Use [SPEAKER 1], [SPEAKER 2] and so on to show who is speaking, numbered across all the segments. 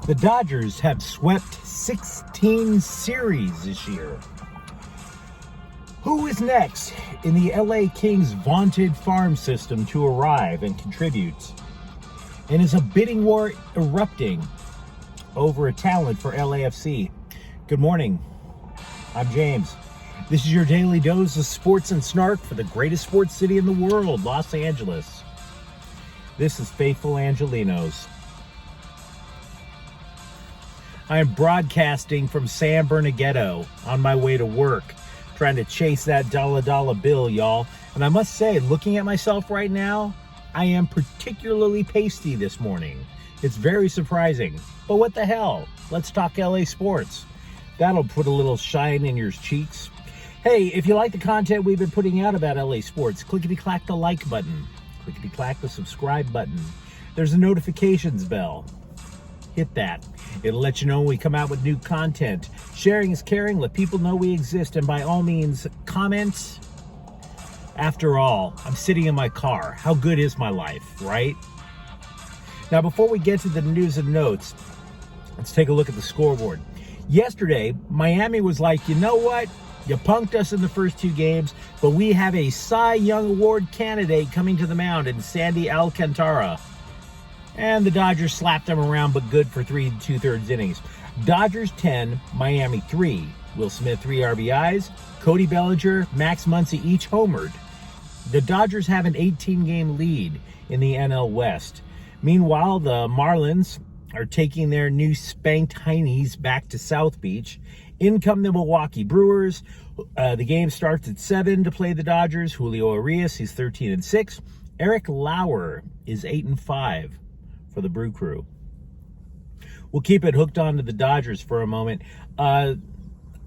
[SPEAKER 1] The Dodgers have swept 16 series this year. Who is next in the LA Kings' vaunted farm system to arrive and contribute? And is a bidding war erupting over a talent for LAFC? Good morning. I'm James. This is your daily dose of sports and snark for the greatest sports city in the world, Los Angeles. This is Faithful Angelenos. I am broadcasting from San Bernardino on my way to work, trying to chase that dollar bill, y'all. And I must say, looking at myself right now, I am particularly pasty this morning. It's very surprising. But what the hell? Let's talk LA sports. That'll put a little shine in your cheeks. Hey, if you like the content we've been putting out about LA sports, clickety-clack the like button. Clickety-clack the subscribe button. There's a notifications bell. Hit that. It'll let you know when we come out with new content. Sharing is caring. Let people know we exist. And by all means, comment. After all, I'm sitting in my car. How good is my life, right? Now, before we get to the news and notes, let's take a look at the scoreboard. Yesterday, Miami was like, you know what? You punked us in the first two games, but we have a Cy Young Award candidate coming to the mound in Sandy Alcantara. And the Dodgers slapped them around, but good for 3 2/3 innings. Dodgers 10, Miami 3. Will Smith 3 RBIs. Cody Bellinger, Max Muncy each homered. The Dodgers have an 18-game lead in the NL West. Meanwhile, the Marlins are taking their new spanked heinies back to South Beach. In come the Milwaukee Brewers. The game starts at 7 to play the Dodgers. Julio Urias, he's 13-6. Eric Lauer is 8-5. For the Brew Crew. We'll keep it hooked on to the Dodgers for a moment. I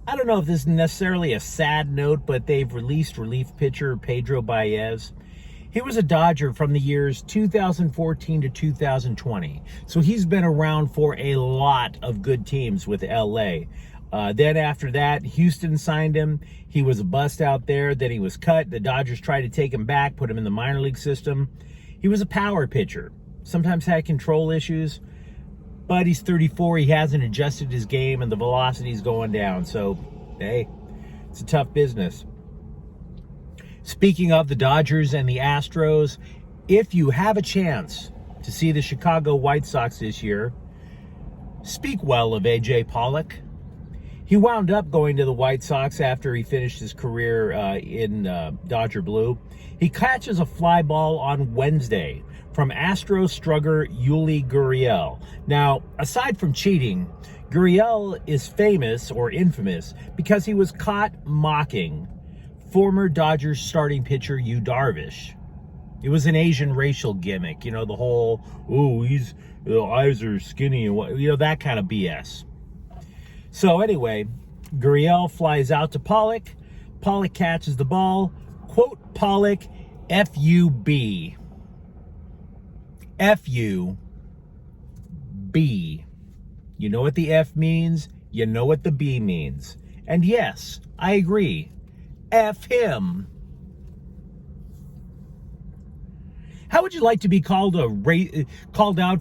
[SPEAKER 1] don't know if this is necessarily a sad note, but they've released relief pitcher Pedro Baez. He was a Dodger from the years 2014 to 2020. So he's been around for a lot of good teams with LA. Then after that, Houston signed him. He was a bust out there. Then he was cut. The Dodgers tried to take him back, put him in the minor league system. He was a power pitcher. Sometimes had control issues, but he's 34. He hasn't adjusted his game, and the velocity's going down. So, hey, it's a tough business. Speaking of the Dodgers and the Astros, if you have a chance to see the Chicago White Sox this year, speak well of A.J. Pollock. He wound up going to the White Sox after he finished his career in Dodger Blue. He catches a fly ball on Wednesday from Astro strugger Yuli Gurriel. Now, aside from cheating, Gurriel is famous or infamous because he was caught mocking former Dodgers starting pitcher Yu Darvish. It was an Asian racial gimmick, the whole, his eyes are skinny and what, that kind of BS. So anyway, Gurriel flies out to Pollock. Pollock catches the ball. Quote Pollock, F-U-B. F-U-B. You know what the F means, you know what the B means. And yes, I agree. F him. How would you like to be called out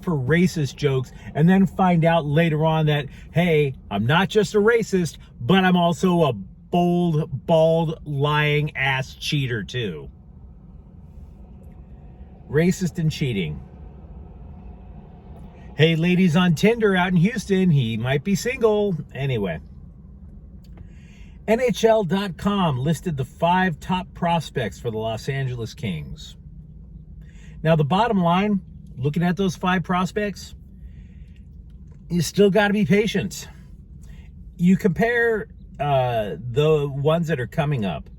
[SPEAKER 1] for racist jokes and then find out later on that, hey, I'm not just a racist, but I'm also a bold, bald, lying ass cheater too. Racist and cheating. Hey, ladies on Tinder out in Houston, he might be single. Anyway. NHL.com listed the 5 top prospects for the Los Angeles Kings. Now, the bottom line, looking at those 5 prospects, you still got to be patient. You compare the ones that are coming up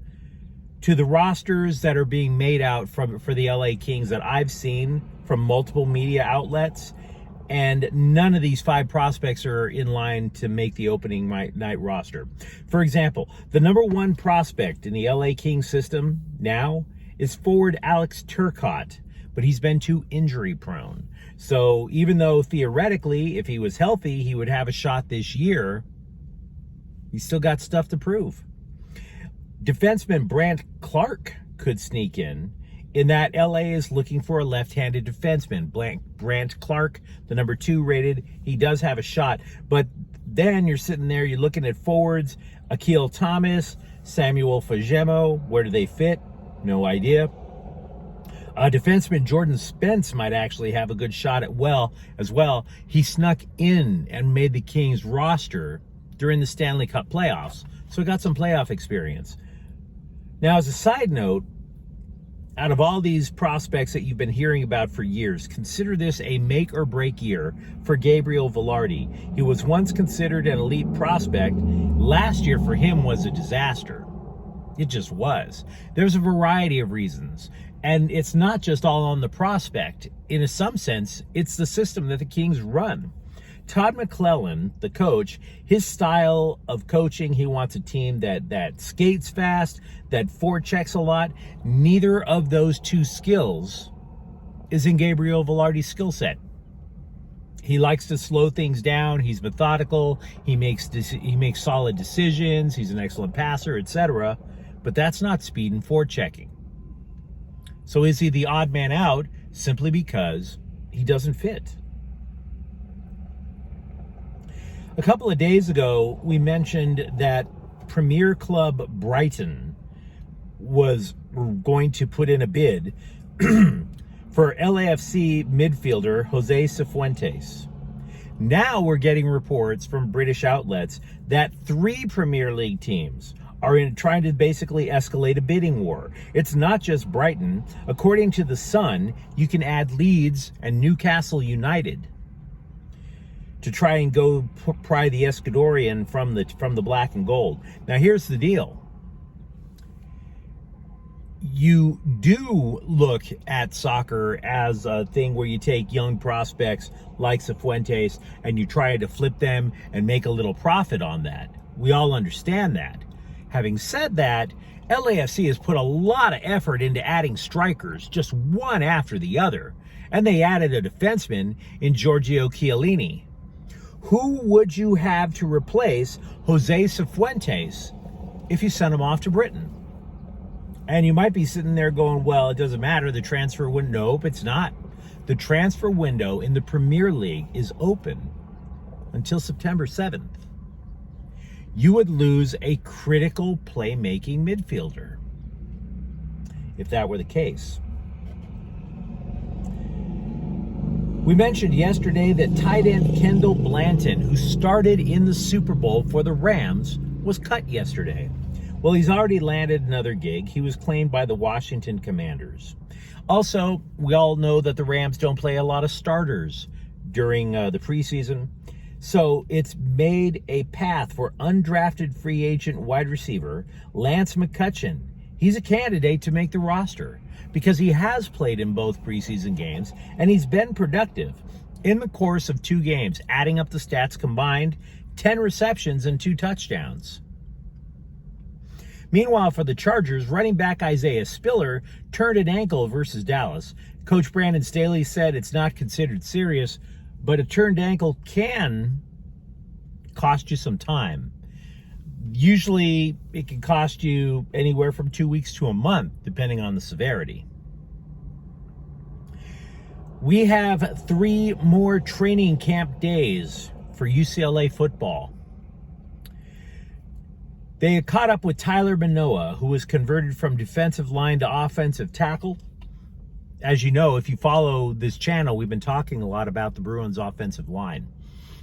[SPEAKER 1] to the rosters that are being made out for the LA Kings that I've seen from multiple media outlets, and none of these 5 prospects are in line to make the opening night roster. For example, the number 1 prospect in the LA Kings system now is forward Alex Turcotte, but he's been too injury prone. So even though theoretically, if he was healthy, he would have a shot this year, he's still got stuff to prove. Defenseman Brant Clark could sneak in. in that LA is looking for a left-handed defenseman. Brant Clark, the number 2 rated, he does have a shot. But then you're sitting there, you're looking at forwards, Akil Thomas, Samuel Fagemo. Where do they fit? No idea. Defenseman Jordan Spence might actually have a good shot as well. He snuck in and made the Kings roster during the Stanley Cup playoffs, so he got some playoff experience. Now, as a side note, out of all these prospects that you've been hearing about for years, consider this a make or break year for Gabriel Vilardi. He was once considered an elite prospect. Last year for him was a disaster. It just was. There's a variety of reasons. And it's not just all on the prospect. In some sense, it's the system that the Kings run. Todd McClellan, the coach, his style of coaching, he wants a team that skates fast, that forechecks a lot. Neither of those two skills is in Gabriel Vilardi's skill set. He likes to slow things down. He's methodical. He makes solid decisions. He's an excellent passer, etc. But that's not speed and forechecking. So is he the odd man out simply because he doesn't fit? A couple of days ago, we mentioned that Premier Club Brighton was going to put in a bid for LAFC midfielder Jose Cifuentes. Now we're getting reports from British outlets that 3 Premier League teams are trying to basically escalate a bidding war. It's not just Brighton. According to The Sun, you can add Leeds and Newcastle United to try and go pry the Escadorian from the black and gold. Now here's the deal. You do look at soccer as a thing where you take young prospects like Cifuentes and you try to flip them and make a little profit on that. We all understand that. Having said that, LAFC has put a lot of effort into adding strikers, just one after the other. And they added a defenseman in Giorgio Chiellini. Who would you have to replace Jose Cifuentes if you sent him off to Britain? And you might be sitting there going, well, it doesn't matter, the transfer window. Nope, it's not. The transfer window in the Premier League is open until September 7th. You would lose a critical playmaking midfielder if that were the case. We mentioned yesterday that tight end Kendall Blanton, who started in the Super Bowl for the Rams, was cut yesterday. Well, he's already landed another gig. He was claimed by the Washington Commanders. Also, we all know that the Rams don't play a lot of starters during the preseason. So it's made a path for undrafted free agent wide receiver Lance McCutcheon. He's a candidate to make the roster because he has played in both preseason games and he's been productive in the course of 2 games, adding up the stats combined, 10 receptions and 2 touchdowns. Meanwhile, for the Chargers, running back Isaiah Spiller turned an ankle versus Dallas. Coach Brandon Staley said it's not considered serious, but a turned ankle can cost you some time. Usually, it can cost you anywhere from 2 weeks to a month, depending on the severity. We have 3 more training camp days for UCLA football. They had caught up with Tyler Manoa, who was converted from defensive line to offensive tackle. As you know, if you follow this channel, we've been talking a lot about the Bruins' offensive line.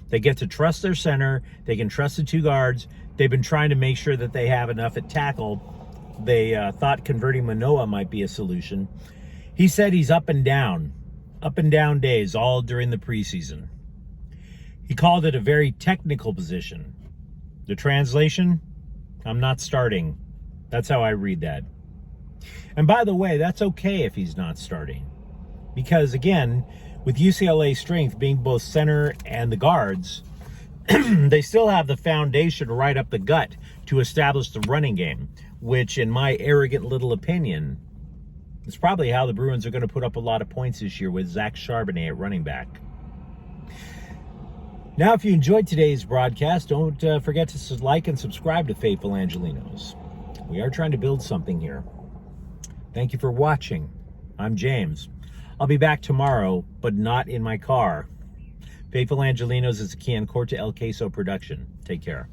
[SPEAKER 1] They get to trust their center. They can trust the 2 guards. They've been trying to make sure that they have enough at tackle. They thought converting Manoa might be a solution. He said he's up and down days all during the preseason. He called it a very technical position. The translation, I'm not starting. That's how I read that. And by the way, that's okay if he's not starting. Because again, with UCLA's strength being both center and the guards, they still have the foundation right up the gut to establish the running game, which in my arrogant little opinion, is probably how the Bruins are going to put up a lot of points this year with Zach Charbonnet at running back. Now, if you enjoyed today's broadcast, don't forget to like and subscribe to Faithful Angelenos. We are trying to build something here. Thank you for watching. I'm James. I'll be back tomorrow, but not in my car. Faithful Angelenos is a Corte El Queso production. Take care.